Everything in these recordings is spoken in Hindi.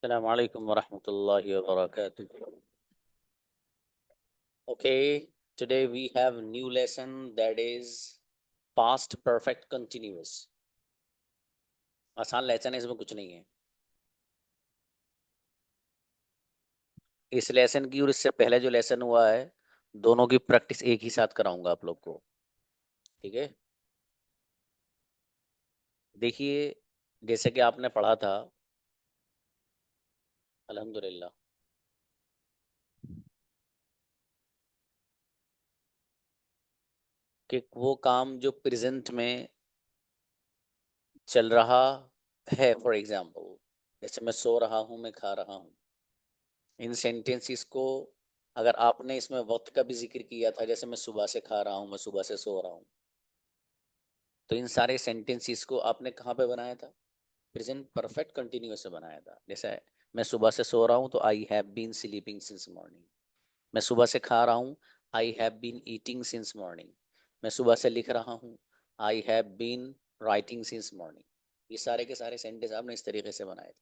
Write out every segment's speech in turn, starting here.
Assalamu alaikum wa rahmatullahi wa barakatuh. Okay, today we have a new lesson that is past perfect continuous. आसान लेसन है, इसमें कुछ नहीं है। इस लेसन की और इससे पहले जो लेसन हुआ है, दोनों की प्रैक्टिस एक ही साथ कराऊंगा आप लोग को। ठीक है, देखिए जैसे कि आपने पढ़ा था, अल्हम्दुलिल्लाह, कि वो काम जो प्रेजेंट में चल रहा है, फॉर एग्जाम्पल जैसे मैं सो रहा हूँ, मैं खा रहा हूँ, इन सेंटेंसेस को अगर आपने इसमें वक्त का भी जिक्र किया था, जैसे मैं सुबह से खा रहा हूँ, मैं सुबह से सो रहा हूँ, तो इन सारे सेंटेंसेस को आपने कहाँ पे बनाया था? प्रेजेंट परफेक्ट कंटिन्यूअस से बनाया था। जैसे मैं सुबह से सो रहा हूँ तो I have been sleeping since morning. मैं सुबह से खा रहा हूँ, I have been eating since morning. मैं सुबह से लिख रहा हूँ, I have been writing since morning. ये सारे के सारे सेंटेंस आपने इस तरीके से बनाए थे।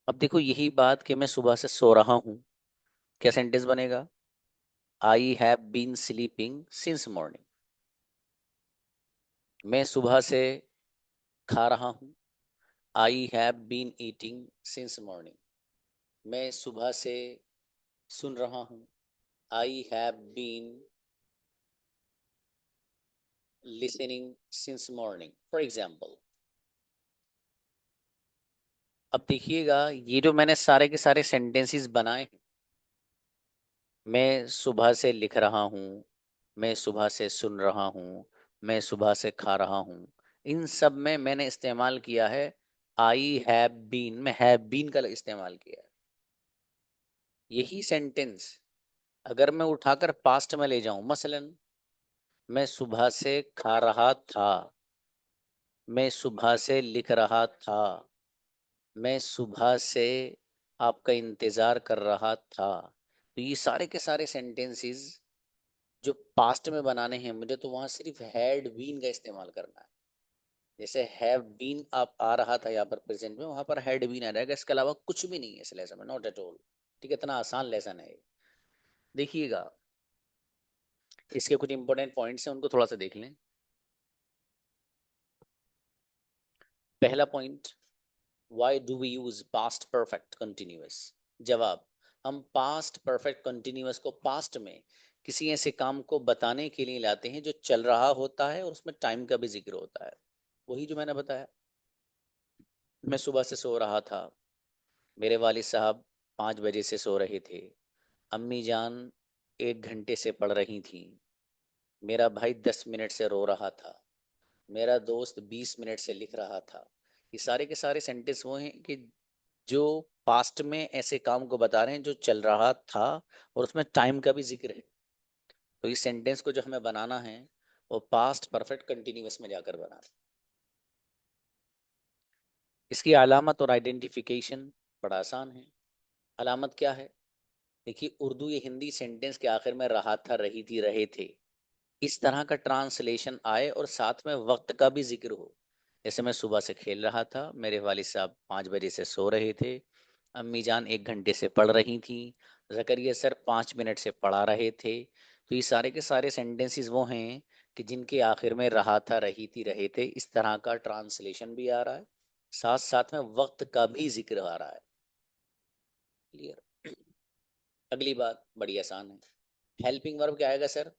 अब देखो यही बात कि मैं सुबह से सो रहा हूँ, क्या सेंटेंस बनेगा? I have been sleeping since morning. मैं सुबह से खा रहा हूँ, I have been eating since morning. मैं सुबह से सुन रहा हूँ, I have been listening since morning, for example. अब देखिएगा, ये जो मैंने सारे के सारे सेंटेंसेस बनाए हैं, मैं सुबह से लिख रहा हूँ, मैं सुबह से सुन रहा हूँ, मैं सुबह से खा रहा हूँ, इन सब में मैंने इस्तेमाल किया है आई हैव बीन। मैं हैव बीन का इस्तेमाल किया है। यही सेंटेंस अगर मैं उठाकर पास्ट में ले जाऊं, मसलन मैं सुबह से खा रहा था, मैं सुबह से लिख रहा था, मैं सुबह से आपका इंतजार कर रहा था, तो ये सारे के सारे सेंटेंसेस जो पास्ट में बनाने हैं मुझे, तो वहां सिर्फ हैड बीन का इस्तेमाल करना है। जैसे हैव बीन आप आ रहा था यहाँ पर प्रेजेंट में, वहां पर हैड बीन आ जाएगा, इसके अलावा कुछ भी नहीं है इस लेसन में, नॉट एट ऑल। ठीक है, इतना आसान लेसन है। देखिएगा, इसके कुछ इंपॉर्टेंट पॉइंट्स हैं, उनको थोड़ा सा देख लें। पहला point, why do we use past perfect continuous? जवाब, हम पास्ट परफेक्ट कंटिन्यूअस को पास्ट में किसी ऐसे काम को बताने के लिए लाते हैं जो चल रहा होता है और उसमें टाइम का भी जिक्र होता है। वही जो मैंने बताया, मैं सुबह से सो रहा था, मेरे वालिद साहब 5 बजे से सो रहे थे, अम्मी जान 1 घंटे से पढ़ रही थी, मेरा भाई 10 मिनट से रो रहा था, मेरा दोस्त 20 मिनट से लिख रहा था। ये सारे के सारे सेंटेंस वो हैं कि जो पास्ट में ऐसे काम को बता रहे हैं जो चल रहा था और उसमें टाइम का भी जिक्र है। तो इस सेंटेंस को जो हमें बनाना है वो पास्ट परफेक्ट कंटिन्यूअस में जाकर बनाना है। इसकी अलामत और आइडेंटिफिकेशन बड़ा आसान है। अलामत क्या है? देखिए, उर्दू या हिंदी सेंटेंस के आखिर में रहा था, रही थी, रहे थे, इस तरह का ट्रांसलेशन आए और साथ में वक्त का भी जिक्र हो। जैसे मैं सुबह से खेल रहा था, मेरे वालिद साहब 5 बजे से सो रहे थे, अम्मी जान 1 घंटे से पढ़ रही थी, जकरिया सर 5 मिनट से पढ़ा रहे थे। तो ये सारे के सारे सेंटेंसेस वो हैं कि जिनके आखिर में रहा था, रही थी, रहे थे, इस तरह का ट्रांसलेशन भी आ रहा है, साथ साथ में वक्त का भी जिक्र आ रहा है। क्लियर? अगली बात बड़ी आसान है। हेल्पिंग वर्ब क्या आएगा सर?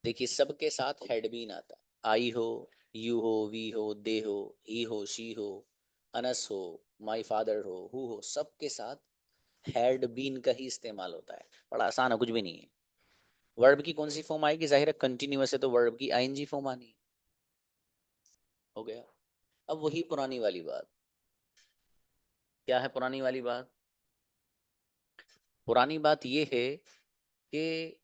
देखिए, सबके साथ हैड बीन आता है। आई हो, यू हो, वी हो, दे हो, ही हो, शी हो, अनस हो, माई फादर हो, हु हो, सबके साथ हैड बीन का ही इस्तेमाल होता है। बड़ा आसान है, कुछ भी नहीं है। वर्ब की कौन सी फॉर्म आएगी? जाहिर है कंटिन्यूअस है तो वर्ब की आईएनजी फॉर्म आनी है। हो गया। अब वही पुरानी वाली बात, क्या है पुरानी वाली बात? पुरानी बात ये है कि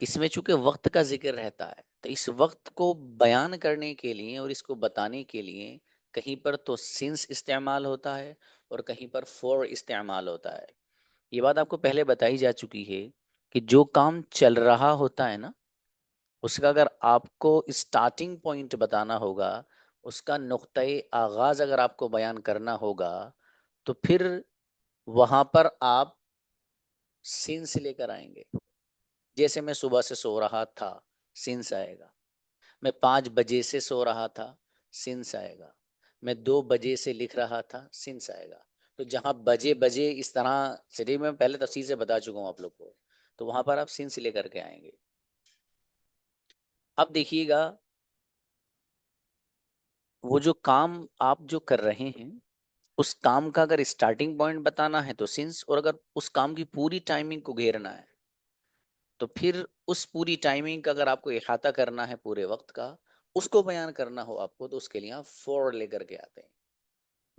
इसमें चूंकि वक्त का जिक्र रहता है, तो इस वक्त को बयान करने के लिए और इसको बताने के लिए कहीं पर तो सिंस इस्तेमाल होता है और कहीं पर फॉर इस्तेमाल होता है। ये बात आपको पहले बताई जा चुकी है कि जो काम चल रहा होता है ना, उसका अगर आपको स्टार्टिंग पॉइंट बताना होगा, उसका नुक्ता आगाज अगर आपको बयान करना होगा, तो फिर वहां पर आप सिंस लेकर आएंगे। जैसे मैं सुबह से सो रहा था, सिंस आएगा। मैं 5 बजे से सो रहा था, सिंस आएगा। मैं 2 बजे से लिख रहा था, सिंस आएगा। तो जहां बजे बजे इस तरह चलिए, मैं पहले तफसील से बता चुका हूं आप लोग को, तो वहां पर आप सिंस लेकर के आएंगे। अब देखिएगा, वो जो काम आप जो कर रहे हैं, उस काम का अगर स्टार्टिंग पॉइंट बताना है तो सिंस, और अगर उस काम की पूरी टाइमिंग को घेरना है तो फिर उस पूरी टाइमिंग का अगर आपको इहाता करना है पूरे वक्त का, उसको बयान करना हो आपको, तो उसके लिए आप फॉर लेकर के आते हैं।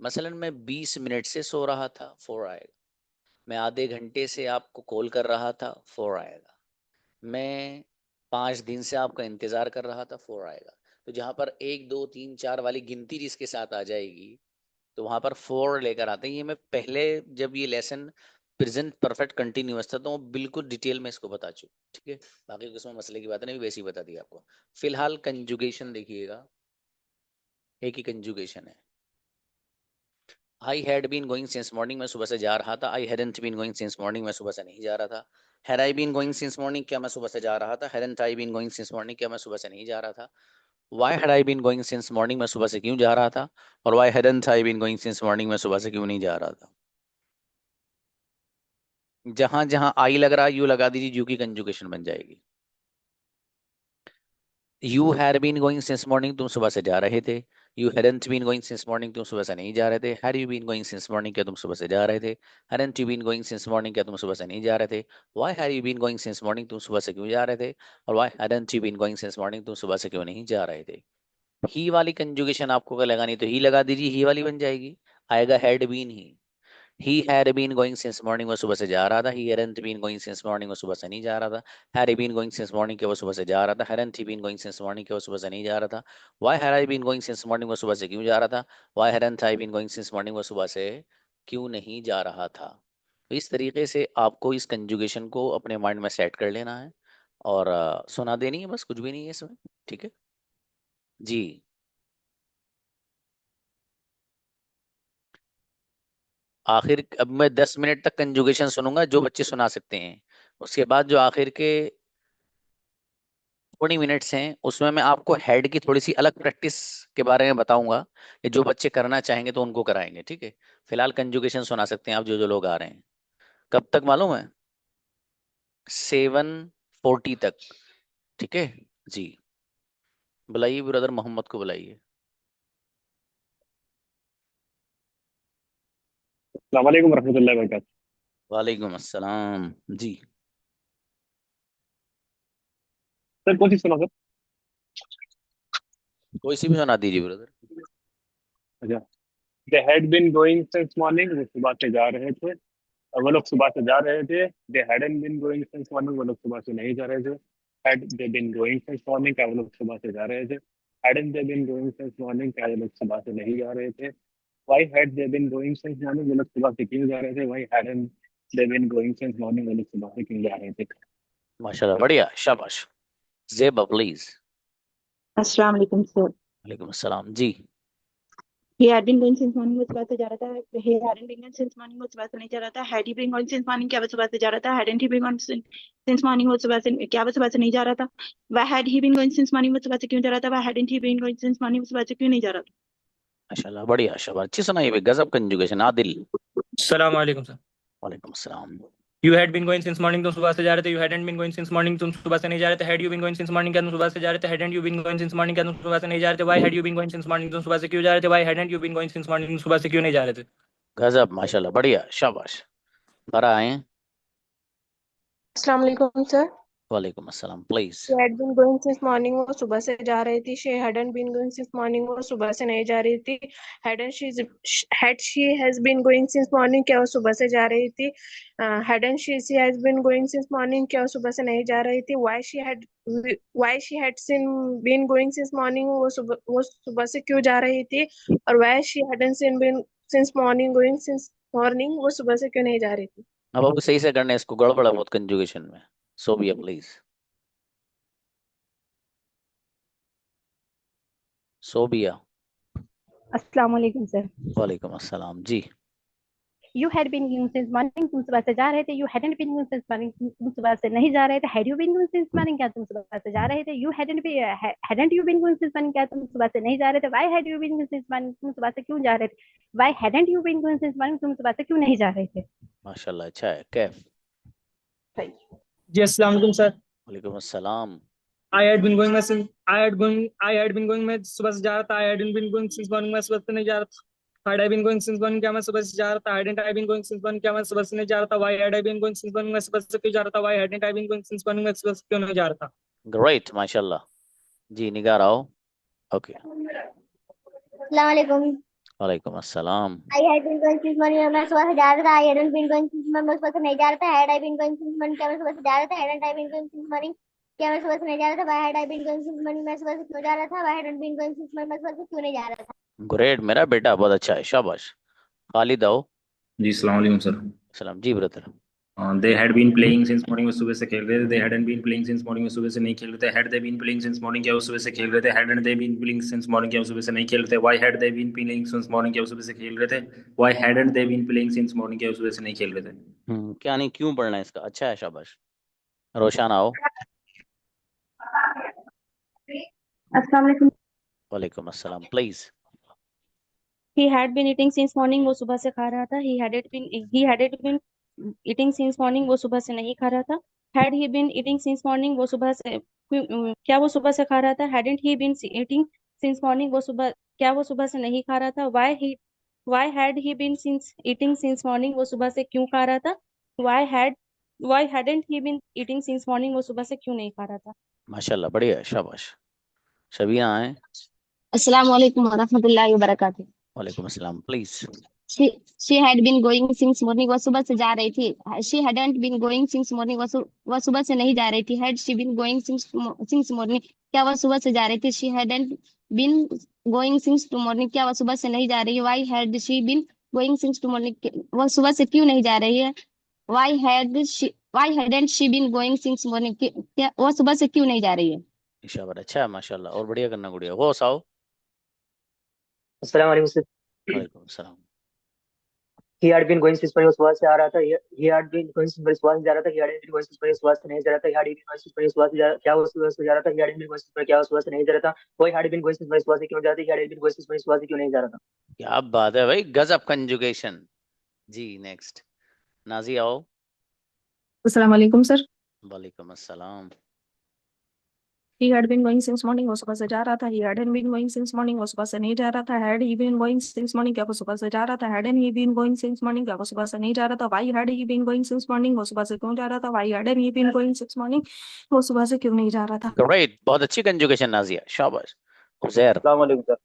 मसलन मैं 20 मिनट से सो रहा था, फॉर आएगा। मैं आधे घंटे से आपको कॉल कर रहा था, फॉर आएगा। मैं 5 दिन से आपका इंतजार कर रहा था, फॉर आएगा। तो जहां पर 1 2 3 4 वाली गिनती जिसके साथ आ जाएगी, तो वहां पर फोर लेकर आते हैं। ये मैं पहले जब ये लेसन प्रेजेंट परफेक्ट कंटिन्यूअस था तो वो बिल्कुल डिटेल में इसको बता चुका, ठीक है। बाकी उसमें मसले की बात नहीं, वैसे ही बता दिया आपको। फिलहाल कंजुगेशन देखिएगा, एक ही कंजुगेशन है। I had been going since morning, मैं सुबह से जा रहा था। I hadn't been going since morning, मैं सुबह से नहीं जा रहा था। Had I been going since morning, क्या मैं सुबह से जा रहा था। Hadn't I been going since morning, क्या मैं सुबह से नहीं जा रहा था। Why had I been going since morning, मैं सुबह से क्यों जा रहा था। और why hadn't I been going since morning, मैं सुबह से क्यों नहीं जा रहा था। जहां जहां आई लग रहा है यू लगा दीजिए, यू की कंजुगेशन बन जाएगी। You had been going since morning, तुम सुबह से जा रहे थे। You hadn't been going since morning, तुम सुबह से नहीं जा रहे थे। Had you been going since morning, क्या तुम सुबह से जा रहे थे। Hadn't you been going since morning, क्या तुम सुबह से नहीं जा रहे थे। Why had you been going since morning, तुम सुबह से क्यों जा रहे थे। और why hadn't you been going since morning, तुम सुबह से क्यों नहीं जा रहे थे। ही वाली कंजुगेशन आपको अगर लगानी तो ही लगा दीजिए, ही वाली बन जाएगी। आएगा हैड बीन ही। He had been going since morning, वो सुबह से जा रहा था। He hadn't been going since morning, वो सुबह से नहीं जा रहा था। Had he been going since morning, क्या वो सुबह से जा रहा था। Hadn't he been going since morning, क्या वो सुबह से नहीं जा रहा था। Why had I been going since morning, वो सुबह से क्यों जा रहा था। Why hadn't I been going since morning, वो सुबह से क्यों नहीं जा रहा था। तो इस तरीके से आपको इस कंजुगेशन को अपने माइंड में सेट कर लेना है, और सुना देनी है, बस कुछ भी नहीं है इसमें, ठीक है जी। आखिर अब मैं 10 मिनट तक कंजुगेशन सुनूंगा जो बच्चे सुना सकते हैं। उसके बाद जो आखिर के 20 मिनट्स हैं, उसमें मैं आपको हेड की थोड़ी सी अलग प्रैक्टिस के बारे में बताऊंगा, कि जो बच्चे करना चाहेंगे तो उनको कराएंगे, ठीक है। फिलहाल कंजुगेशन सुना सकते हैं आप, जो जो लोग आ रहे हैं। कब तक मालूम है। 7:40 तक, ठीक है जी। बुलाइए ब्रदर मोहम्मद को, बुलाइए। अस्सलाम वालेकुम रहमतुल्लाहि व बरकातहू। वालेकुम अस्सलाम जी। सर कौन सी सुना सर? कोई सी भी सुना दीजिए ब्रदर। अच्छा। They had been going since morning, वो सुबह से जा रहे थे। और वो लोग सुबह से जा रहे थे। They hadn't been going since morning, वो लोग सुबह से नहीं जा रहे थे। Had they been going since morning, क्या वो लोग सुबह से जा रहे थे। Hadn't they been going since morning, क्या वो लोग सुबह से नहीं जा रहे थे। Why had they been going since morning, वो लोग सुबह से क्यों जा रहे थे। Why hadn't they been going since morning, वो लोग सुबह से क्यों जा रहे थे। माशाल्लाह, बढ़िया, शाबाश। जेब प्लीज। अस्सलाम वालेकुम सर। वालेकुम अस्सलाम जी। He had been going since morning, वो सुबह से जा रहा था। He hadn't been going since morning, वो सुबह से नहीं जा रहा था। Had he been going since morning, क्या वो सुबह से जा रहा था। Hadn't he been going since morning, वो सुबह से क्या वो सुबह से नहीं जा रहा था। Why had he been going since morning, वो सुबह से क्यों जा रहा था। Why hadn't he been going since morning, वो सुबह से क्यों नहीं जा रहा था। माशाल्लाह, बढ़िया, शाबाश, अच्छी सुनाई भाई, गजब कंजुगेशन। आदिल। सलाम वालेकुम सर। वालेकुम अस्सलाम। You had been going since morning, तुम सुबह से जा रहे थे। You hadn't been going since morning, तुम सुबह से नहीं जा रहे थे। Had you been going since morning, क्या तुम सुबह से जा रहे थे। Hadn't you been going since morning, क्या तुम सुबह से नहीं जा रहे थे। Why had you been going since morning, तुम सुबह से क्यों जा रहे थे। Why hadn't you been going since morning, तुम सुबह से क्यों नहीं जा रहे थे। गजब, माशाल्लाह, बढ़िया, शाबाश। भरा आए। अस्सलाम वालेकुम सर। वालेकुम अस्सलाम please. She had been going since morning, वो सुबह से जा रही थी। She hadn't been going since morning, वो सुबह से नहीं जा रही थी। Had she has been going since morning, क्या वो सुबह से जा रही थी। Hadn't she has been going since morning, क्या वो सुबह से नहीं जा रही थी। Why she had sin been going since morning, वो सुबह से क्यों जा रही थी। और why she hadn't sin been since morning going since morning, वो सुबह से क्यों नहीं जा रही थी। अब आपको सही से करना है, इसको गड़बड़ है बहुत कंजुगेशन में। सोबिया प्लीज। सोबिया। अस्सलाम वालेकुम सर। वालेकुम अस्सलाम जी। You had been going since morning, तुम सुबह से जा रहे थे. You hadn't been going since morning, तुम सुबह से नहीं जा रहे थे. Had you been going since morning, क्या तुम सुबह से जा रहे थे. You hadn't you been going since morning, क्या तुम सुबह से नहीं जा रहे थे. Why had you been going since morning, तुम सुबह से क्यों जा रहे थे. Why hadn't you been going since morning, तुम सुबह से क्यों नहीं जा रहे थे. माशाल्लाह, अच्छा है. कैफ. जी अस्सलाम वालेकुम सर. वालेकुम अस्सलाम. I had been going मैं सुबह से जा रहा था. I hadn't been going since morning, मैं सुबह से नहीं जा रहा था. Had I been going since morning, क्या मैं सुबह से जा रहा था. Hadn't I been going since morning, क्या मैं सुबह से नहीं जा रहा था. Why had I been going since morning, मैं सुबह से क्यों जा रहा था. Why hadn't I been going since morning, मैं सुबह से क्यों नहीं जा रहा था. ग्रेट, माशाल्लाह. जी निगार आओ. ओके. अस्सलाम वालेकुम. वालेकुम अस्सलाम. I had been going since morning, मैं सुबह से जा रहा था. I hadn't been going since morning, मैं सुबह से नहीं जा रहा था. Had I been going since morning, क्या मैं सुबह से जा रहा था. Hadn't I been going since morning, क्या मैं सुबह से नहीं जा रहा था. Why had I been going since morning, मैं सुबह से क्यों जा रहा था. Why hadn't been going since morning, मैं सुबह से क्यों नहीं जा रहा था. ग्रेट मेरा बेटा, बहुत अच्छा है, शाबाश. खालिद आओ. जी अस्सलाम वालेकुम सर. सलाम. जी brother. They had been playing since morning, वो सुबह से खेल रहे थे. They hadn't been playing since morning, वो सुबह से नहीं खेल रहे थे. Had they been playing since morning, क्या वो सुबह से खेल रहे थे. Hadn't they been playing since morning, क्या वो सुबह से नहीं खेल रहे थे. Why had they been playing since morning, क्या वो सुबह से खेल रहे थे. Why hadn't they been playing since morning, क्या वो सुबह से नहीं खेल रहे थे. क्या नहीं, क्यों पढ़ना है इसका. अच्छा है, शाबाश. रोशन आओ. अस्सलाम वालेकुम. वालेकुम अस्सलाम. Please. He had been eating since morning, वो सुबह से खा रहा था. He hadn't been eating since morning, वो सुबह से नहीं खा रहा था. Had he been eating since morning, वो सुबह से क्या वो सुबह से खा रहा था. Hadn't he been eating since morning, वो सुबह से नहीं खा रहा था. Why had he been eating since morning, वो सुबह से क्यों खा रहा था. Why hadn't he been eating since morning, वो सुबह से क्यों नहीं खा रहा था. माशाल्लाह, बढ़िया है, शाबाश. शबीना आए. अस्सलाम वालेकुम व रहमतुल्लाहि व बरकातुहू. वालेकुम अस्सलाम. Please. She had been going since morning, वो सुबह से जा रही थी. She hadn't been going since morning, वो सुबह से नहीं जा रही थी. Had she been going since morning, क्या वो सुबह से जा रही थी. She hadn't been going since morning, क्या वो सुबह से नहीं जा रही है. Why had she been going since morning, वो सुबह से क्यों नहीं जा रही है. Why hadn't she been going since morning, क्या वो सुबह से क्यों नहीं जा रही है. शाबाश, अच्छा है, माशाल्लाह. और बढ़िया करना गुड़िया. हो साओ. अस्सलाम वालेकुम सर. वालेकुम सलाम. He had been going since morning, वो सुबह से आ रहा था. He had been going since morning, सुबह से जा रहा था. He hadn't been going since morning, सुबह से नहीं जा रहा था. He had been going since morning, सुबह से क्या वो सुबह से जा रहा था. He hadn't been going since morning, क्या वो सुबह से नहीं जा रहा था. Why had been going since morning, सुबह से क्यों जा रहा था. He hadn't been going since morning, सुबह से क्यों नहीं जा रहा था. क्या बात है भाई, गजब कंजुगेशन. जी नेक्स्ट. नाजी आओ. अस्सलाम वालेकुम सर. वालेकुम अस्सलाम. He had been going since morning, वो सुबह से जा रहा था. He hadn't been going since morning, वो सुबह से नहीं जा रहा था. Had he been going since morning, क्या वो सुबह से जा रहा था. Hadn't he been going since morning, क्या वो सुबह से नहीं जा रहा था. Why had he been going since morning, वो सुबह से क्यों जा रहा था. Why hadn't he been going since morning, वो सुबह से क्यों नहीं जा रहा था. ग्रेट, बहुत अच्छी कंजुगेशन नाजिया, शाबाश. उजैर. अस्सलाम वालेकुम सर.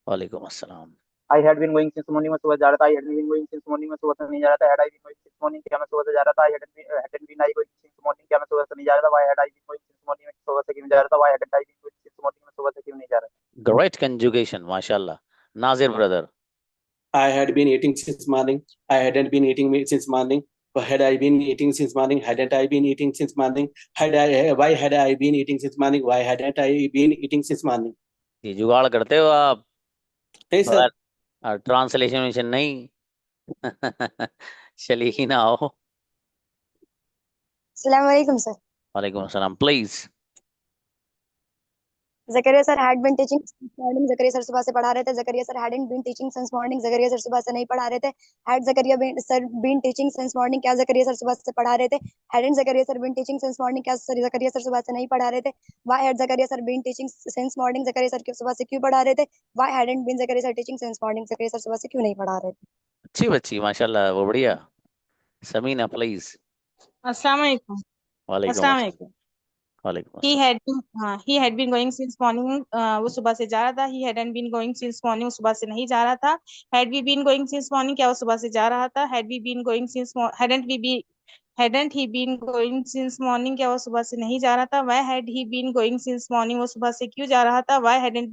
वालेकुम अस्सलाम. I had been going since morning, मैं सुबह जा रहा था. I hadn't been going since morning, मैं सुबह से नहीं जा रहा था. Had I been going since morning, क्या मैं सुबह से जा रहा था. I hadn't been I going since morning, क्या मैं सुबह से नहीं जा रहा था. Why had I been going since morning, मैं सुबह से क्यों जा रहा था. Why hadn't I been going since morning, मैं सुबह से क्यों नहीं जा रहा था. ग्रेट कंजुगेशन, माशाल्लाह. नाजिर brother. I had been eating since morning. I hadn't been eating since morning. Had I been eating since morning? Hadn't I been eating since morning? Why had I been eating since morning? Why hadn't I been eating since morning? ये जुगाड़ करते हो आप. नहीं सर. ट्रांसलेशन नहीं. चलिए ना आओ. अस्सलाम वालेकुम सर. वालेकुम अस्सलाम. Please. Zakaria sir had been teaching since morning, Zakaria sir सुबह से पढ़ा रहे थे. Zakaria sir hadn't been teaching since morning, Zakaria sir सुबह से नहीं पढ़ा रहे थे. Had Zakaria sir been teaching since morning, क्या ज़करिया सर सुबह से पढ़ा रहे थे. Hadn't Zakaria sir been teaching since morning, क्या ज़करिया सर सुबह से नहीं पढ़ा रहे थे. Why had Zakaria sir been teaching since morning, Zakaria sir सुबह से क्यों पढ़ा रहे थे. Why hadn't been Zakaria sir teaching since morning, Zakaria sir सुबह से क्यों नहीं पढ़ा रहे थे. अच्छी बच्ची, माशाल्लाह, वो बढ़िया. समीना प्लीज. अस्सलाम वालेकुम. वालेकुम अस्सलाम वालेकुम. वालेकुम. He had been going since morning, वो सुबह से जा रहा था. He hadn't been going since morning, वो सुबह से नहीं जा रहा था. Had we been going since morning, क्या वो सुबह से जा रहा था. Had we been going since hadn't he been going since morning, क्या वो सुबह से नहीं जा रहा था. Why had he been going since morning, वो सुबह से क्यों जा रहा था. Why hadn't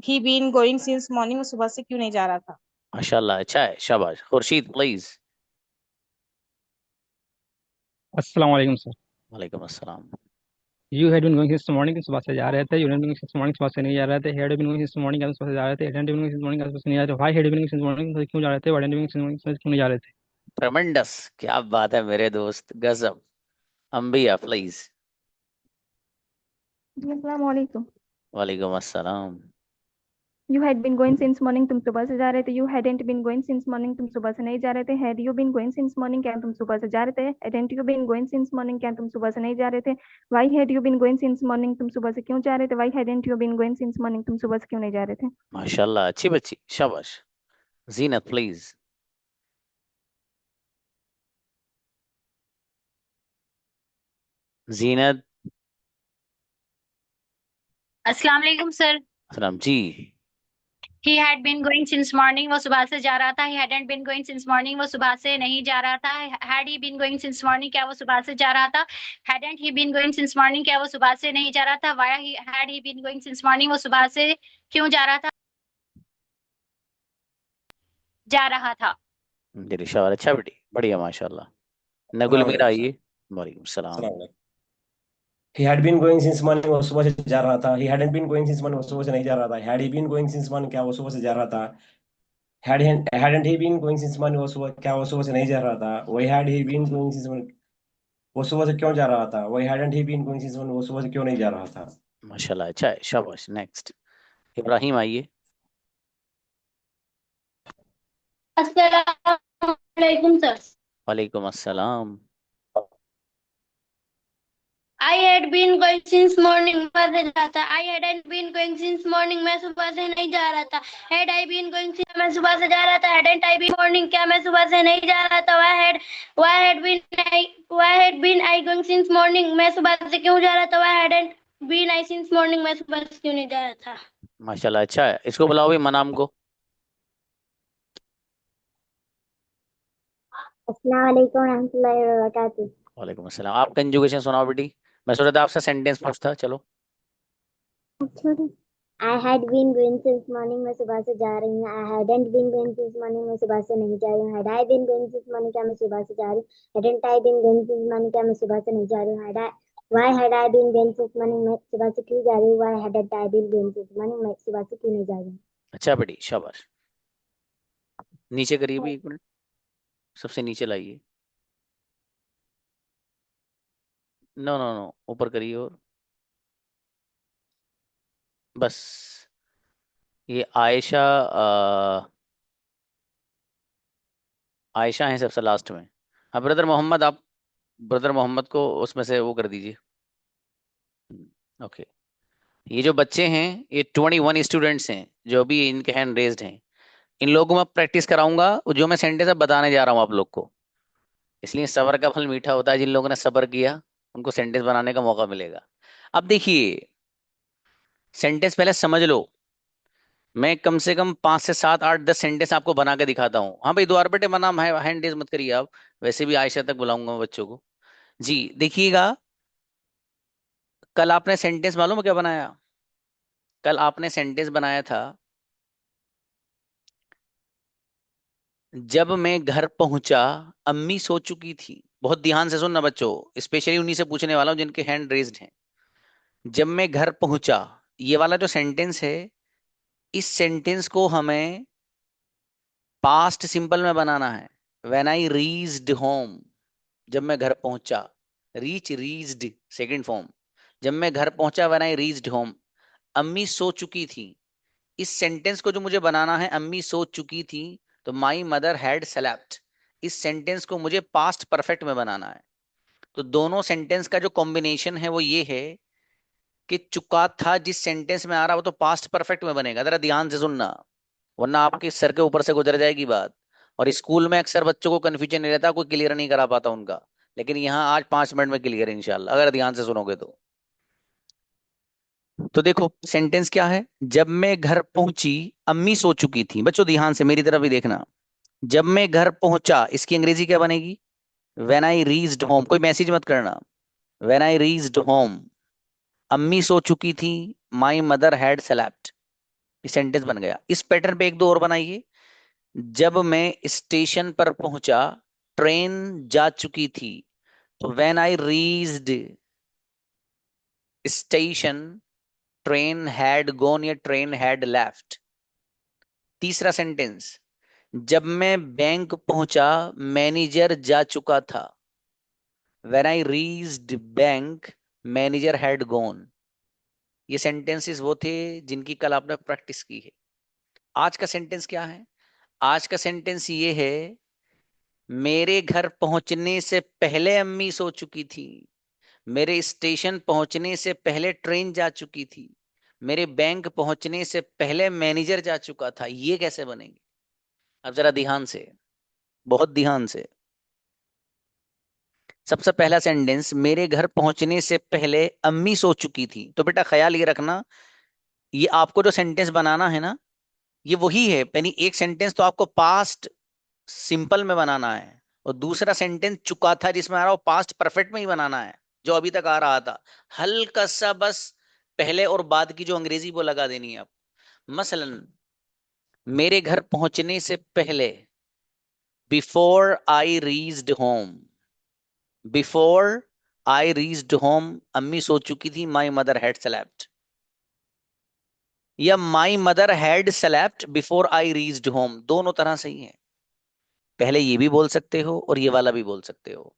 he been going since morning, वो सुबह से क्यों नहीं जा रहा था. माशाल्लाह, अच्छा है, शाबाश. खुर्शीद प्लीज. अस्सलाम वालेकुम सर. वालेकुम अस्सलाम. You had been going since morning, सुबह से जा रहे थे. You hadn't been going since morning, सुबह से नहीं जा रहे थे. Had been going since morning, सुबह से जा रहे थे. Hadn't been going since morning, सुबह से नहीं जा रहे थे. Why had been going since morning, क्यों जा रहे थे. Why hadn't been going since morning, सुबह से क्यों नहीं जा रहे थे. ट्रेमेंडस, क्या बात है मेरे दोस्त, गजब। अंबिया प्लीज। जी अस्सलाम वालेकुम। वालेकुम अस्सलाम। You had been going since morning, तुम सुबह से जा रहे थे. You hadn't been going since morning, तुम सुबह से नहीं जा रहे थे. Had you been going since morning, क्या तुम सुबह से जा रहे थे. Hadn't you been going since morning, क्या तुम सुबह से नहीं जा रहे थे. Why had you been going since morning, तुम सुबह से क्यों जा रहे थे. Why hadn't you been going since morning, तुम सुबह से क्यों नहीं जा रहे थे. माशाल्लाह, अच्छी बच्ची, शाबाश। जीनत प्लीज। जीनत। अस्सलाम वालेकुम सर। सलाम जी। He had been going since morning, वो सुबह से जा रहा था. He hadn't been going since morning, वो सुबह से नहीं जा रहा था. Had he been going since morning, क्या वो सुबह से जा रहा था. Hadn't he been going since morning, क्या वो सुबह से नहीं जा रहा था. Why had he been going since morning, वो सुबह से क्यों जा रहा था. जा रहा था. जी शाबाश, अच्छा बेटी, बढ़िया माशाल्लाह। नगुल मीरा आइए। वालेकुम सलाम। He had been going since morning, वो सुबह से जा रहा था. He hadn't been going since morning, वो सुबह से नहीं जा रहा था. Had he been going since morning, क्या वो सुबह से जा रहा था. Hadn't he been going since morning, वो सुबह क्या वो सुबह से नहीं जा रहा था. Why had he been going since morning, वो सुबह से क्यों जा रहा था. Why hadn't he been going since morning, वो सुबह से क्यों नहीं जा रहा था. माशाल्लाह, अच्छा है, शाबाश। नेक्स्ट इब्राहिम आइए। अस्सलाम वालेकुम सर। वालेकुम अस्सलाम। I had been going since morning, सुबह से जा रहा था. I hadn't been going since morning, मैं सुबह से नहीं जा रहा था. Had I been going since, मैं सुबह से जा रहा था. Hadn't I been morning, क्या मैं सुबह से नहीं जा रहा था. Why had been I going since morning, मैं सुबह से क्यों जा रहा था. Why hadn't been I since morning, मैं सुबह से क्यों नहीं जा रहा था. माशाल्लाह, अच्छा है। इसको बुलाओ भी मनाम को। अस्सलाम वालेकुम रहमतुल्लाहि व बरकातुहू। वालेकुम अस्सलाम। आप कंजुगेशन सुनाओ बेटी। मैं सोचा था आपसे सेंटेंस पूछता। चलो। I had been going since morning, मैं सुबह से जा रही हूँ. I hadn't been going since morning, मैं सुबह से नहीं जा रही हूँ. Had I been going since morning, क्या मैं सुबह से जा रही हूँ. Hadn't I been going since morning, क्या मैं सुबह से नहीं जा रही हूँ. Why had I been going since morning, मैं सुबह से क्यों जा रही हूँ. Why hadn't I been going since morning, मैं सुबह से क्यों नहीं जा रही हूँ. अच्छा बेटी, शाबाश। नीचे करिए भी, एक मिनट, सबसे नीचे लाइए। नो नो नो, ऊपर करिए। और बस, ये आयशा आयशा है सबसे लास्ट में। हाँ ब्रदर मोहम्मद, आप ब्रदर मोहम्मद को उसमें से वो कर दीजिए। ओके। ये जो बच्चे हैं, ये 21 स्टूडेंट्स हैं जो अभी इनके हैंड रेज्ड हैं। इन लोगों को मैं प्रैक्टिस कराऊंगा जो मैं सेंटेंस अब बताने जा रहा हूँ आप लोग को। इसलिए सब्र का फल मीठा होता है। जिन लोगों ने सब्र किया उनको सेंटेंस बनाने का मौका मिलेगा। अब देखिए, सेंटेंस पहले समझ लो। मैं कम से कम 5 से 7 8 10 सेंटेंस आपको बना के दिखाता हूँ। हाँ भाई, द्वार बेटे मना हैंड रेज मत करिए आप। वैसे भी आयशा तक बुलाऊंगा मैं बच्चों को। जी देखिएगा, कल आपने सेंटेंस मालूम है क्या बनाया. कल आपने सेंटेंस बनाया था, जब मैं घर पहुंचा अम्मी सो चुकी थी. बहुत ध्यान से सुनना बच्चों, स्पेशली उन्हीं से पूछने वाला हूं जिनके हैंड रेज्ड हैं. जब मैं घर पहुंचा, ये वाला जो सेंटेंस है, इस सेंटेंस को हमें पास्ट सिंपल में बनाना है. व्हेन आई रीच्ड होम, जब मैं घर पहुंचा. Reached second form. जब मैं घर पहुंचा, व्हेन आई रीच्ड होम. अम्मी सो चुकी थी. इस सेंटेंस को जो मुझे बनाना है, अम्मी सो चुकी थी, तो माई मदर हैड स्लेप्ट. इस सेंटेंस को मुझे पास्ट परफेक्ट में बनाना है. तो दोनों सेंटेंस का जो कॉम्बिनेशन है वो ये है कि चुका था जिस सेंटेंस में आ रहा वो तो पास्ट परफेक्ट में बनेगा. जरा ध्यान से सुनना, वरना आपके सर के ऊपर से गुजर जाएगी बात. और स्कूल में अक्सर बच्चों को कंफ्यूजन नहीं रहता, कोई क्लियर नहीं करा पाता उनका. लेकिन यहाँ आज 5 मिनट में क्लियर है इंशाल्लाह, अगर ध्यान से सुनोगे तो. तो देखो सेंटेंस क्या है. जब मैं घर पहुंची अम्मी सो चुकी थी. बच्चों ध्यान से मेरी तरफ भी देखना. जब मैं घर पहुंचा, इसकी अंग्रेजी क्या बनेगी? When I reached home. कोई मैसेज मत करना. व्हेन आई रीच्ड होम, अम्मी सो चुकी थी, माई मदर हैड स्लेप्ट. ये सेंटेंस बन गया. इस पैटर्न पे एक दो और बनाइए. जब मैं स्टेशन पर पहुंचा, ट्रेन जा चुकी थी. तो when I reached station, train had gone या ट्रेन हैड लेफ्ट. तीसरा सेंटेंस, जब मैं बैंक पहुंचा मैनेजर जा चुका था। When I reached bank manager had gone. ये सेंटेंसेस वो थे जिनकी कल आपने प्रैक्टिस की है। आज का सेंटेंस क्या है? आज का सेंटेंस ये है, मेरे घर पहुंचने से पहले अम्मी सो चुकी थी, मेरे स्टेशन पहुंचने से पहले ट्रेन जा चुकी थी, मेरे बैंक पहुंचने से पहले मैनेजर जा चुका था। ये कैसे बनेंगे? अब जरा ध्यान से, बहुत ध्यान से। सबसे पहला सेंटेंस, मेरे घर पहुंचने से पहले अम्मी सो चुकी थी। तो बेटा ख्याल ये रखना, ये आपको जो सेंटेंस बनाना है ना, ये वही है। यानी एक सेंटेंस तो आपको पास्ट सिंपल में बनाना है, और दूसरा सेंटेंस चुका था जिसमें आ रहा हो पास्ट परफेक्ट में ही बनाना है, जो अभी तक आ रहा था। हल्का सा बस पहले और बाद की जो अंग्रेजी वो लगा देनी है आप। मसलन मेरे घर पहुंचने से पहले, before I reached home, before I reached home अम्मी सो चुकी थी, माई मदर हैड स्लेप्ट। या my mother had slept before I reached home, दोनों तरह सही है। पहले ये भी बोल सकते हो और ये वाला भी बोल सकते हो,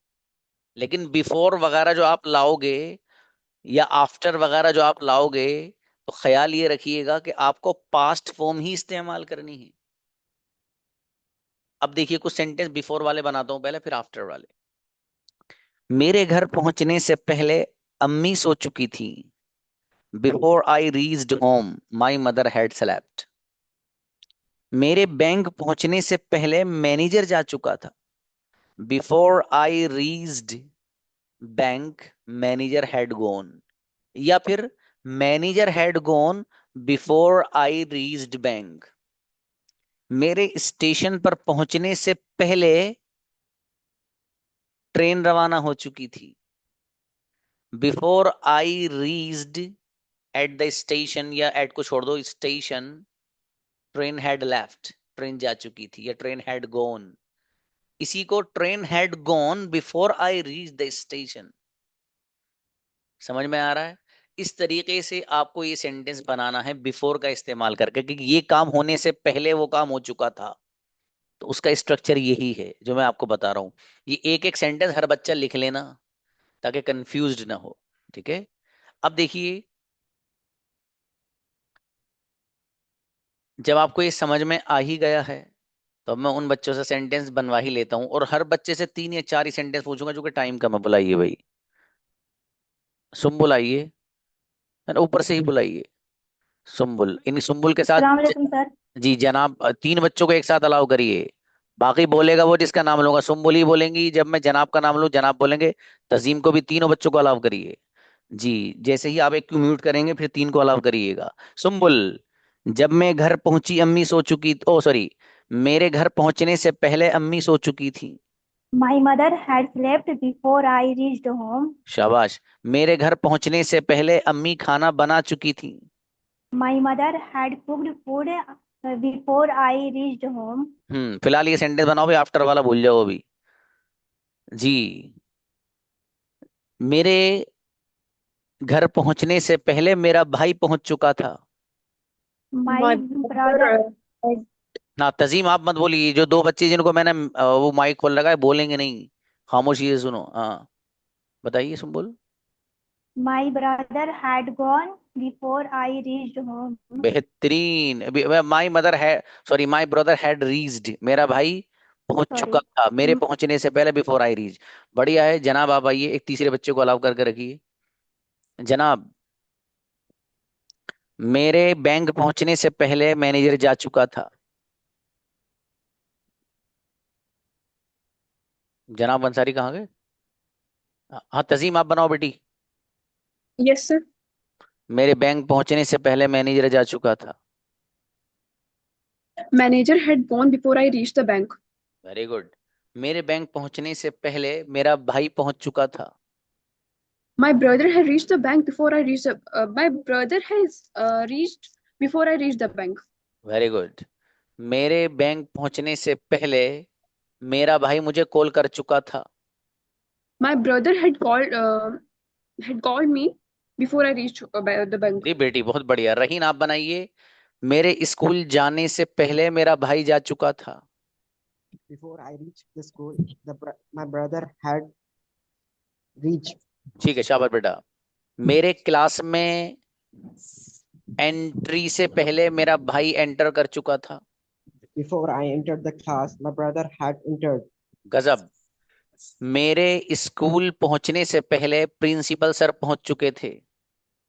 लेकिन बिफोर वगैरह जो आप लाओगे या आफ्टर वगैरह जो आप लाओगे, तो ख्याल ये रखिएगा कि आपको पास्ट फॉर्म ही इस्तेमाल करनी है। अब देखिए कुछ सेंटेंस बिफोर वाले बनाता हूं पहले, फिर आफ्टर वाले। मेरे घर पहुंचने से पहले अम्मी सो चुकी थी, before I reached home my mother had slept. मेरे बैंक पहुंचने से पहले मैनेजर जा चुका था, before I reached bank manager had gone. या फिर manager had gone before I reached bank. मेरे स्टेशन पर पहुंचने से पहले ट्रेन रवाना हो चुकी थी, before I reached at the station, या एट को छोड़ दो, station, train had left, train जा चुकी थी, या ट्रेन हैड गॉन। इसी को train had gone before I reach the station. समझ में आ रहा है? इस तरीके से आपको ये सेंटेंस बनाना है बिफोर का इस्तेमाल करके, क्योंकि ये काम होने से पहले वो काम हो चुका था। तो उसका स्ट्रक्चर यही है जो मैं आपको बता रहा हूं। ये एक एक सेंटेंस हर बच्चा लिख लेना ताकि कंफ्यूज्ड ना हो, ठीक है? अब देखिए, जब आपको ये समझ में आ ही गया है, तो मैं उन बच्चों से सेंटेंस बनवा ही लेता हूं, और हर बच्चे से 3 या 4 ही सेंटेंस पूछूंगा, जो कि टाइम कम है। बुलाइए भाई, सुम्बुल आइए, ऊपर से ही बुलाइए। सुम्बुल, इन सुम्बुल के साथ अस्सलाम वालेकुम सर। जी जनाब, 3 बच्चों को एक साथ अलाउ करिए। बाकी बोलेगा वो जिसका नाम लूंगा, सुम्बुल ही बोलेंगी। जब मैं जनाब का नाम लूं जनाब बोलेंगे। तजीम को भी, तीनों बच्चों को अलाउ करिए जी। जैसे ही आप एक को म्यूट करेंगे फिर 3 को अलाउ करिएगा। सुम्बुल, जब मैं घर पहुंची अम्मी सो चुकी, ओ सॉरी, मेरे घर पहुंचने से पहले अम्मी सो चुकी थी। My mother had slept before I reached home. शाबाश। मेरे घर पहुंचने से पहले अम्मी खाना बना चुकी थी। My mother had cooked food before I reached home. फिलहाल ये सेंटेंस बनाओ भाई, आफ्टर वाला भूल जाओ अभी जी। मेरे घर पहुंचने से पहले मेरा भाई पहुंच चुका था। My brother. ना तजीम आप मत बोलिए, जो 2 बच्चे जिनको मैंने वो माइक खोल रखा है बोलेंगे नहीं, खामोशी से सुनो। हाँ बताइए Sumbul. My brother had gone before I reached home. बेहतरीन। माई मदर है, sorry my brother had reached, मेरा भाई पहुंच चुका था मेरे पहुंचने से पहले, बिफोर आई रीच। बढ़िया है जनाब, आप आइए, एक तीसरे बच्चे को अलाउ करके रखिए। जनाब, मेरे बैंक पहुंचने से पहले मैनेजर जा चुका था। जनाब अंसारी कहाँ गए? हाँ तजीम आप बनाओ बेटी। Yes sir. मेरे बैंक पहुंचने से पहले मैनेजर जा चुका था। Manager had gone before I reach the bank. Very good. मेरे बैंक पहुंचने से पहले मेरा भाई पहुंच चुका था। My brother had reached the bank before I reached the, my brother has reached before I reached the bank. Very good. मेरे बैंक पहुंचने से पहले मेरा भाई मुझे कॉल कर चुका था। My brother had called me before I reached the bank. जी बेटी बहुत बढ़िया। रहीन आप बनाइए। मेरे स्कूल जाने से पहले मेरा भाई जा चुका था। Before I reached the school, my brother had reached. ठीक है, शाबाश बेटा। मेरे क्लास में एंट्री से पहले मेरा भाई एंटर कर चुका था। Before I entered the class, my brother had entered. गजब। मेरे स्कूल पहुंचने से पहले प्रिंसिपल सर पहुंच चुके थे।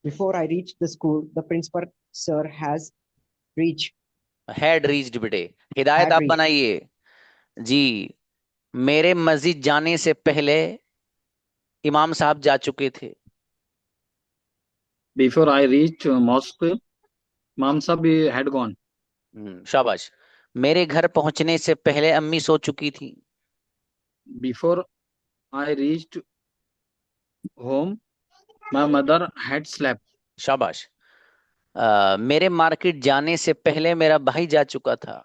Before I reached the school, the principal sir has reached. Had reached बेटे, हिदायत Had आप reached. बनाइए जी। मेरे मस्जिद जाने से पहले इमाम साहब जा चुके थे। Before I reached mosque, Imam Sahib had gone. शाबाश। मेरे घर पहुंचने से पहले अम्मी सो चुकी थी। Before I reached home, my mother had slept. शाबाश। मेरे मार्केट जाने से पहले मेरा भाई जा चुका था।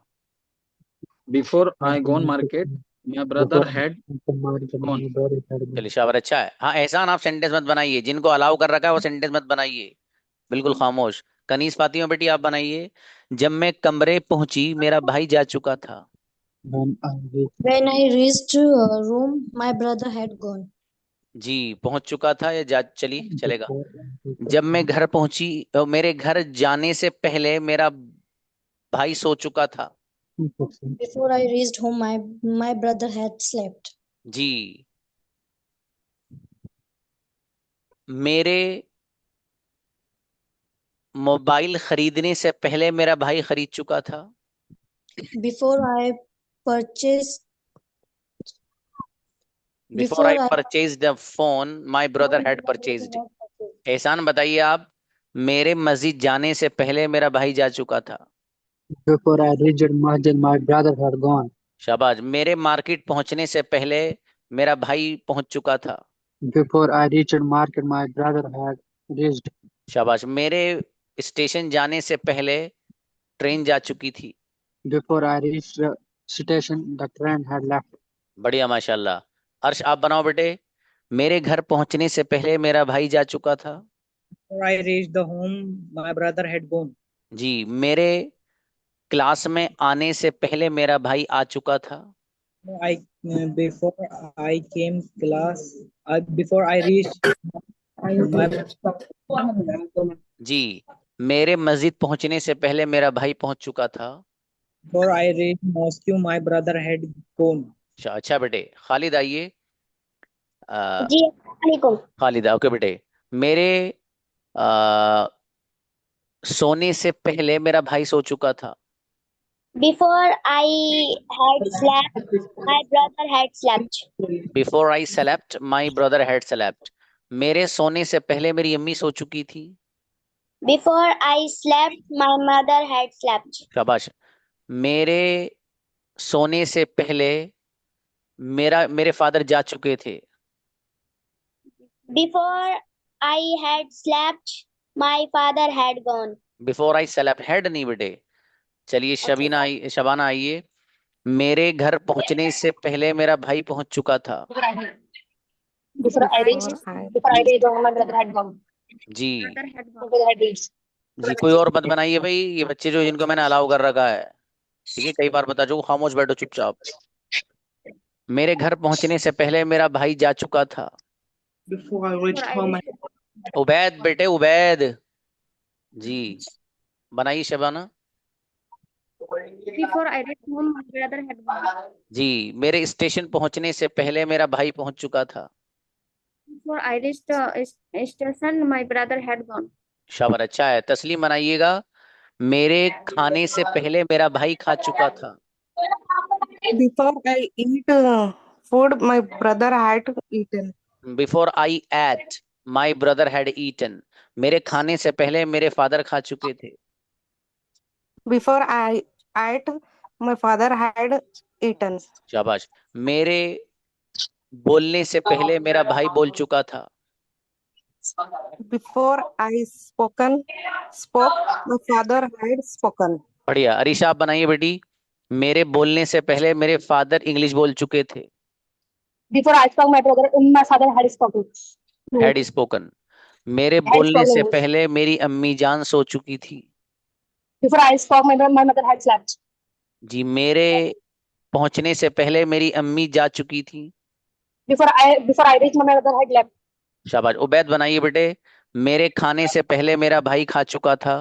Before I gone market, my brother had gone. चलिए शाबाश, अच्छा है। हाँ एहसान, आप सेंटेंस मत बनाइए, जिनको अलाउ कर रखा है वो सेंटेंस मत बनाइए, बिल्कुल खामोश। कनीस फातिमा बेटी आप बनाइए। जब मैं कमरे पहुंची मेरा भाई जा चुका था। When I reached room, my brother had gone. जी, पहुंच चुका था या जा चली चलेगा। जब मैं घर पहुंची, मेरे घर जाने से पहले मेरा भाई सो चुका था। Before I reached home, my brother had slept. जी। मेरे मोबाइल खरीदने से पहले मेरा भाई खरीद चुका था। Before I purchased, Before I purchased the phone, my brother had purchased. एहसान बताइए आप। मेरे मस्जिद जाने से पहले मेरा भाई जा चुका था। Before I reached masjid, my brother had gone. शाबाश। मेरे मार्केट पहुंचने से पहले मेरा भाई पहुंच चुका था। Before I reached market, my brother had reached. शाबाश। मेरे स्टेशन जाने से पहले ट्रेन जा चुकी थी। Before I reached the station, the train had left. बढ़िया माशाल्लाह। अर्श आप बनाओ बेटे। मेरे घर पहुंचने से पहले मेरा भाई जा चुका था। Before I reached the home, my brother had gone. जी। मेरे क्लास में आने से पहले मेरा भाई आ चुका था। Before I came class, before I reached जी। मेरे मस्जिद पहुंचने से पहले मेरा भाई पहुंच चुका था। before I reached mosque, my brother had gone. अच्छा बेटे। खालिद आइए। जी वालेकुम। खालिद ओके बेटे। मेरे सोने से पहले मेरा भाई सो चुका था। Before I had slept, my brother had slept. Before I slept, my brother had slept. मेरे सोने से पहले मेरी अम्मी सो चुकी थी। Before I slept, my mother had slept. शाबाश। मेरे सोने से पहले मेरे फादर जा चुके थे। Before I had slept, my father had gone. Before I slept, had नहीं बेटे। चलिए शबाना आइए। मेरे घर पहुंचने से पहले मेरा भाई पहुंच चुका था। Before I reached home, my brother had gone. Ji. My brother had reached. जी कोई और मत बनाइए भाई, ये बच्चे जो जिनको मैंने अलाउ कर रखा है, ठीक है, कई बार बता जो खामोश बैठो चुपचाप। मेरे घर पहुंचने से पहले मेरा भाई जा चुका था। Before I reached home, Ubaid बेटे, उबैद जी बनाइए Shabana. Before I reached home, my brother had gone. जी। मेरे स्टेशन पहुंचने से पहले मेरा भाई पहुंच चुका था। Before I reached the station, my brother had gone. शाबाश, अच्छा है। तस्लीम बनाइएगा। मेरे खाने से पहले मेरा भाई खा चुका था। Before I eat food, my brother had eaten. Before I ate, my brother had eaten. मेरे खाने से पहले मेरे फादर खा चुके थे। Before I ate, my father had eaten. शाबाश। मेरे बोलने से पहले मेरा भाई बोल चुका था। Before I spoke, my father had spoken. बढ़िया। अरीशा आप बनाइए बेटी। मेरे बोलने से पहले मेरे फादर इंग्लिश बोल चुके थे। Before I spoke, my father had spoken. Had spoken. मेरे बोलने से पहले मेरी अम्मी जान सो चुकी थी। Before I spoke, my mother had slept. जी। मेरे पहुंचने से पहले मेरी अम्मी जा चुकी थी। Before I reached, my mother had left. शाबाश। उबैद बनाइए बेटे। मेरे खाने से पहले मेरा भाई खा चुका था।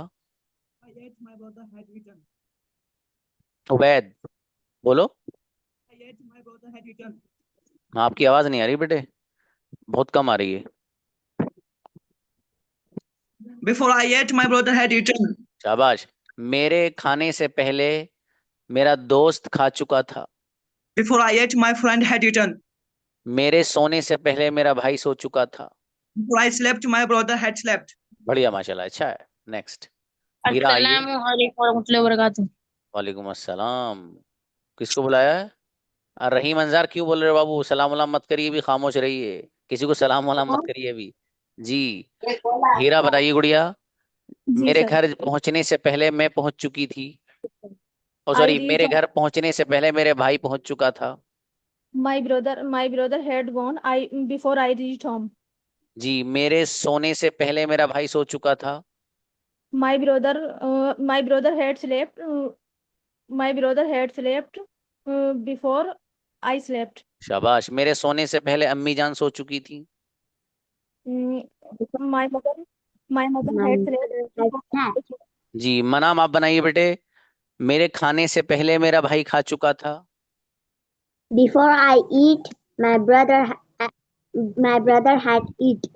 उबैद बोलो। हाँ, आपकी आवाज नहीं आ रही बेटे, बहुत कम आ रही है। Before I ate, my brother had eaten. शाबाश। मेरे खाने से पहले मेरा दोस्त खा चुका था। Before I ate, my friend had eaten. मेरे सोने से पहले मेरा भाई सो चुका था। Before I slept, my brother had slept. बढ़िया, माशाल्लाह, अच्छा है। नेक्स्ट हीरा आइए। वालेकुम अस्सलाम। किसको बुलाया है? रहीम अंजार क्यों बोल रहे हो बाबू? सलाम वलाम मत करिए, भी खामोश रहिए, किसी को सलाम वलाम मत करिए अभी। जी हीरा बताइए गुड़िया। जी मेरे सर। घर पहुंचने से पहले मैं पहुंच चुकी थी। ओ I सॉरी, reached मेरे घर पहुंचने से पहले मेरे भाई पहुंच चुका था। my brother had gone before I reached home. जी मेरे सोने से पहले मेरा भाई सो चुका था। My brother had slept. My brother had slept before I slept. शाबाश। मेरे सोने से पहले अम्मी जान सो चुकी थी। My mother had slept. जी मनाम आप बनाइए बेटे। मेरे खाने से पहले मेरा भाई खा चुका था। Before I eat, my brother had eat.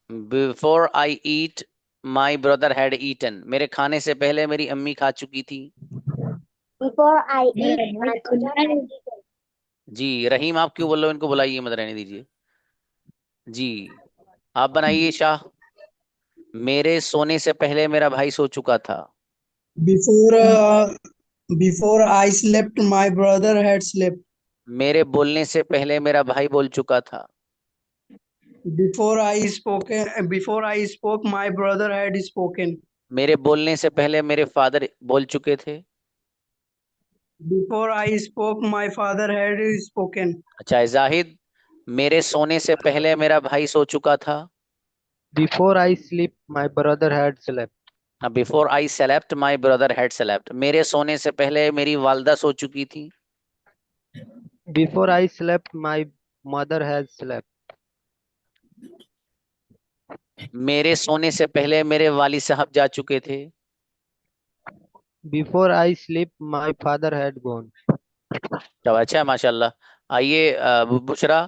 Before I eat my brother had eaten. मेरे खाने से पहले मेरी अम्मी खा चुकी थी। Before I eat, my brother had eaten. जी रहीम आप क्यों बोल रहे हो? इनको बुलाइए, मत रहने दीजिए। जी आप बनाइए शाह। मेरे सोने से पहले मेरा भाई सो चुका था। Before I slept, my brother had slept. मेरे बोलने से पहले मेरा भाई बोल चुका था। Before I spoke, my brother had spoken. मेरे बोलने से पहले मेरे फादर बोल चुके थे। Before I spoke, my father had spoken. अच्छा जाहिद, मेरे सोने से पहले मेरा भाई सो चुका था। Before I sleep, my brother had slept. Before I slept my brother had slept. मेरे सोने से पहले मेरी वालदा सो चुकी थी। Before I slept, my mother had slept. मेरे सोने से पहले मेरे वालिद साहब जा चुके थे। Before I sleep, my father had gone. तो अच्छा है माशाल्लाह। आइए बुशरा,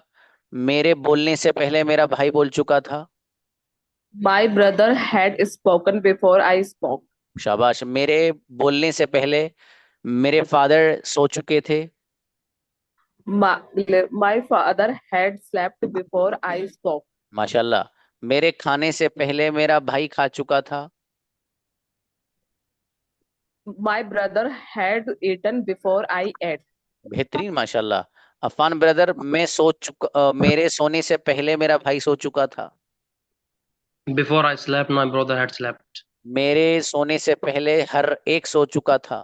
मेरे बोलने से पहले मेरा भाई बोल चुका था। My brother had spoken before I spoke. शाबाश। मेरे बोलने से पहले मेरे फादर सो चुके थे। My father had slept before I spoke. माशाल्लाह। मेरे खाने से पहले मेरा भाई खा चुका था। My brother had eaten before I ate. बेहतरीन माशाल्लाह। अफान ब्रदर, मेरे सोने से पहले मेरा भाई सो चुका था। Before I slept, my brother had slept. मेरे सोने से पहले हर एक सो चुका था।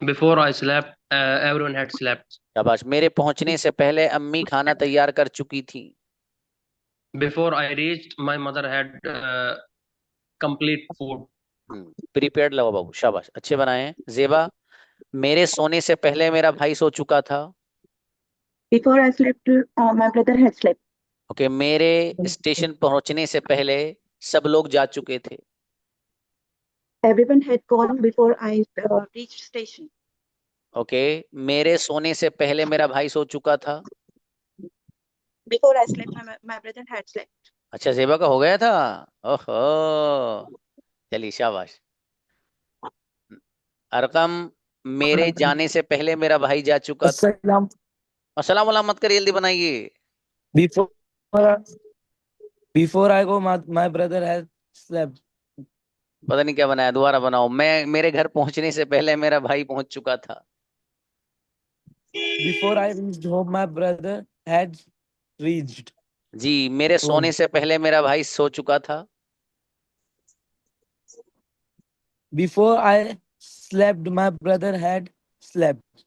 Before I slept, everyone had slept. शाबाश। मेरे पहुंचने से पहले अम्मी खाना तैयार कर चुकी थी। Before I reached, my mother had complete food. Prepared लगा बाबू, शाबाश, अच्छे बनाए हैं। जेबा, मेरे सोने से पहले मेरा भाई सो चुका था। Before I slept, my brother had slept. Okay, मेरे स्टेशन पहुंचने से पहले सब लोग जा चुके थे। Everyone had gone before I reached station. Okay, मेरे सोने से पहले मेरा भाई सो चुका था। Before I slept, my brother had slept. अच्छा, जेबा का हो गया था। ओहो, चलिए शाबाश। अरकम, मेरे जाने से पहले मेरा भाई जा चुका था। अस्सलाम वालेकुम मत करिए, जल्दी बनाइए। Before I go, my brother has slept. पता नहीं क्या बनाया, दोबारा बनाओ। मेरे घर पहुंचने से पहले मेरा भाई पहुंच चुका था। Before I reached home, my brother had reached. जी, मेरे सोने से पहले मेरा भाई सो चुका था। Before I slept, my brother had slept.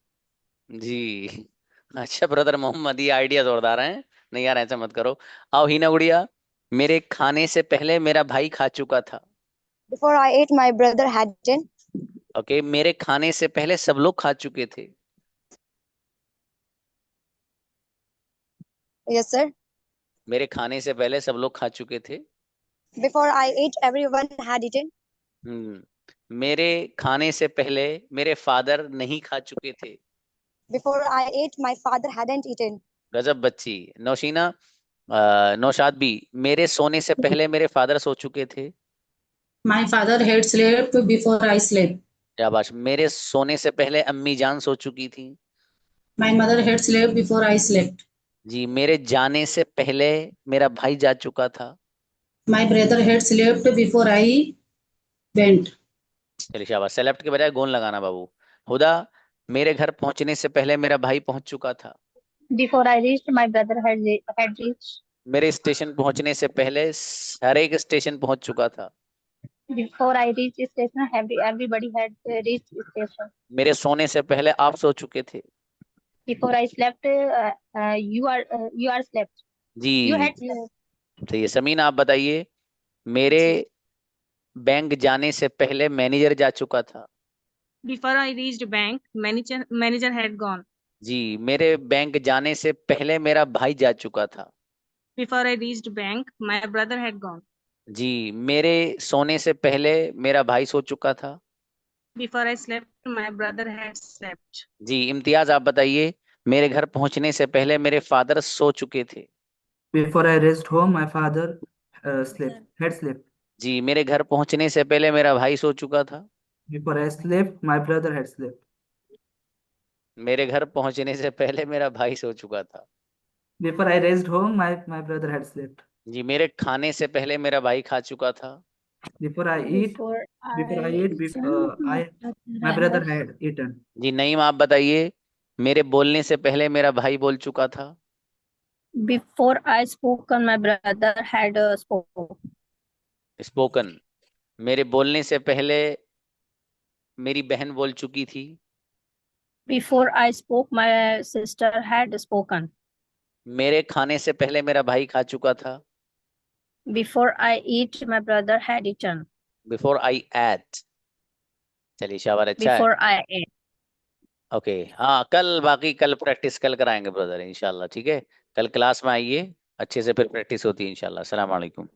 जी अच्छा ब्रदर मोहम्मद, ये आइडिया जोरदार हैं। नहीं यार, ऐसा मत करो। आओ हीना गुड़िया, मेरे खाने से पहले मेरा भाई खा चुका था। Before I ate, my brother had eaten. Okay, मेरे खाने से पहले सब लोग खा चुके थे। Yes, sir. मेरे खाने से पहले सब लोग खा चुके थे। Before I ate, everyone had eaten. मेरे खाने से पहले मेरे फादर नहीं खा चुके थे। Before I ate, my father hadn't eaten. गजब बच्ची। नौशीना, नौशाद भी, मेरे सोने से पहले मेरे फादर सो चुके थे। My father had slept before I slept. शाबाश। मेरे सोने से पहले अम्मी जान सो चुकी थी। My mother had slept before I slept. जी, मेरे जाने से पहले मेरा भाई जा चुका था। My brother had slept before I went. चलिए शाबाश। सेलेक्ट के बजाय गोन लगाना बाबू। हुदा, मेरे घर पहुंचने से पहले मेरा भाई पहुंच चुका था। Before I reached, my brother had reached. मेरे स्टेशन पहुंचने से पहले हर एक स्टेशन पहुंच चुका था। Before I reached station, everybody had reached station. मेरे सोने से पहले आप सो चुके थे। Before I slept, you are slept. Ji You had slept. सही है। समीना, आप बताइए, मेरे बैंक जाने से पहले मैनेजर जा चुका था। Before I reached bank, manager had gone. जी, मेरे बैंक जाने से पहले मेरा भाई जा चुका था। Before I reached bank, my brother had gone. जी, मेरे सोने से पहले मेरा भाई सो चुका था। Before I slept, my brother had slept. जी, इम्तियाज, आप बताइए, मेरे घर पहुंचने से पहले मेरे फादर सो चुके थे। Before I reached home, my father had slept. जी, मेरे घर पहुंचने से पहले मेरा भाई सो चुका था। Before I slept, my brother had slept. मेरे घर पहुंचने से पहले मेरा भाई सो चुका था। Before I reached home, my brother had slept. जी, मेरे खाने से पहले मेरा भाई खा चुका था। Before I ate, my brother had eaten. जी, नईम, आप बताइए, मेरे बोलने से पहले मेरा भाई बोल चुका था। Before I spoken, my brother had spoken. Spoken, मेरे बोलने से पहले मेरी बहन बोल चुकी थी। Before I spoke, my sister had spoken. मेरे खाने से पहले मेरा भाई खा चुका था। Before I eat, my brother had eaten. Before I ate. चलिए शाबाश, अच्छा है। Before I ate. ओके, हाँ, बाकी कल प्रैक्टिस कल कराएंगे ब्रदर इंशाल्लाह। ठीक है, कल क्लास में आइए, अच्छे से फिर प्रैक्टिस होती है इंशाल्लाह। अस्सलाम वालेकुम।